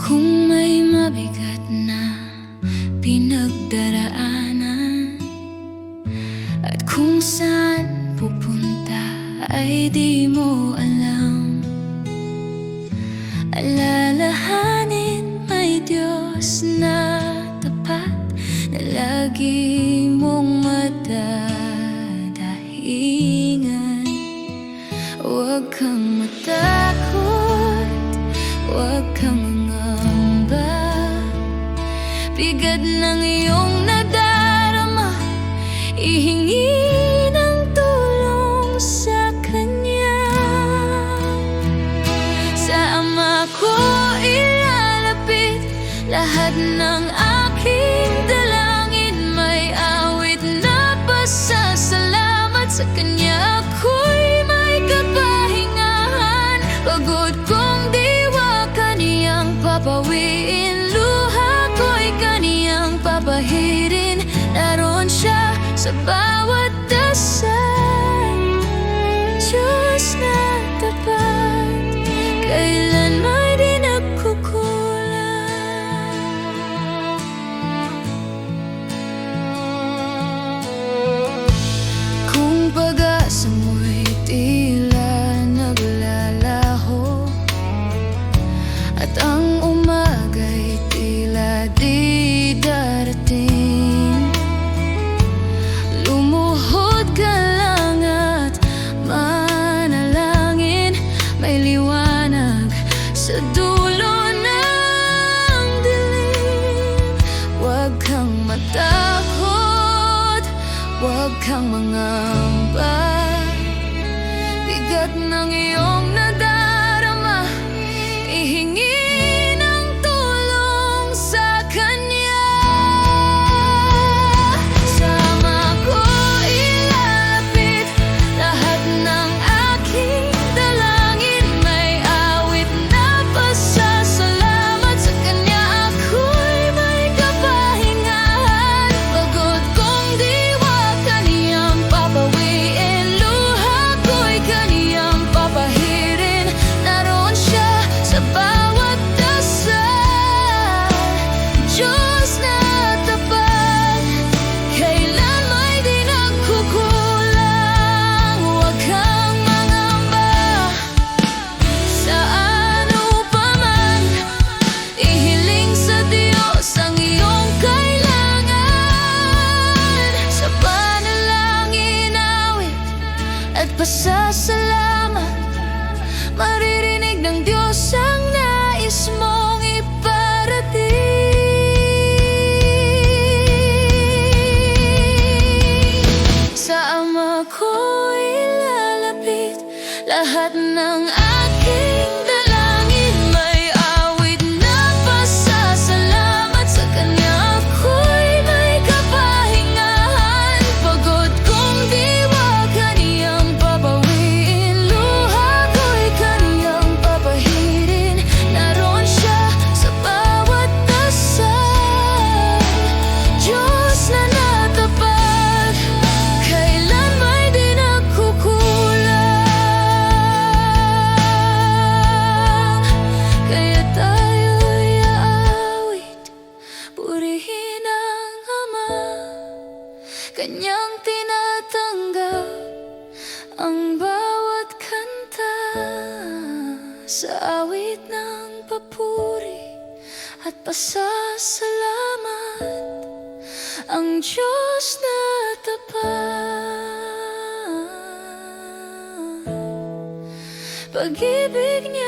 Kung may mabigat na pinagdaraanan at kung saan pupunta ay di mo alam, alalahanin may Diyos na tapat na lagi mong madadahingan. Huwag kang matakot, huwag kang mangamba. Bigat ng iyong nadarama, ihingi ng tulong sa Kanya. Sa Ama ko ilalapit lahat ng aking dalangin. May awit na pasasalamat sa Kanya. Ako'y may kapahingahan, pagod kong diwa Kaniyang papawiin. Luha ko'y Kaniyang papahirin. Naroon Siya sa bawat dasal, Diyos na tapat, kailan may di nagkukulang. Kung pag-asa mo'y tila naglalaho at ang umaga'y tila di darating, lumuhod ka lang at manalangin. May liwanag sa dulo ng dilim. Huwag kang matakot, huwag kang mangamba. Bigat ng iyong nadarama, ihingi ng tulong sa Kanya. Sa Ama ko ilalapit lahat ng aking dalangin. May awit na pasasalamat sa Kanya. Ako'y may kapahingahan, pagod kong diwa Kaniyang papawiin. Luha ko'y Kaniyang papahirin. Naroon Siya sa bawat dasal, Diyos na tapat, kailan may di nagkukulang. Huwag kang mangamba, saan upaman, ihiling sa Diyos ang iyong kailangan. Sa panalangin, awit at pasasalamat, maririnig ng Diyos ang nais mong iparating. Sa Ama ko ilalapit lahat ng aking dalangin. May awit na pasasalamat sa Kanya. Ako'y may kapahingahan, pagod kong diwa Kaniyang papawiin. Luha ko'y Kaniyang papahirin. Naroon Siya sa bawat dasal, Diyos na natapat, kailan may di nagkukulang. Kaya tayo'y aawit, purihin ang Ama. Kanyang tinatanggap ang bawat kanta. Sa awit ng papuri at pasasalamat, ang Diyos na tapat, pag-ibig Niya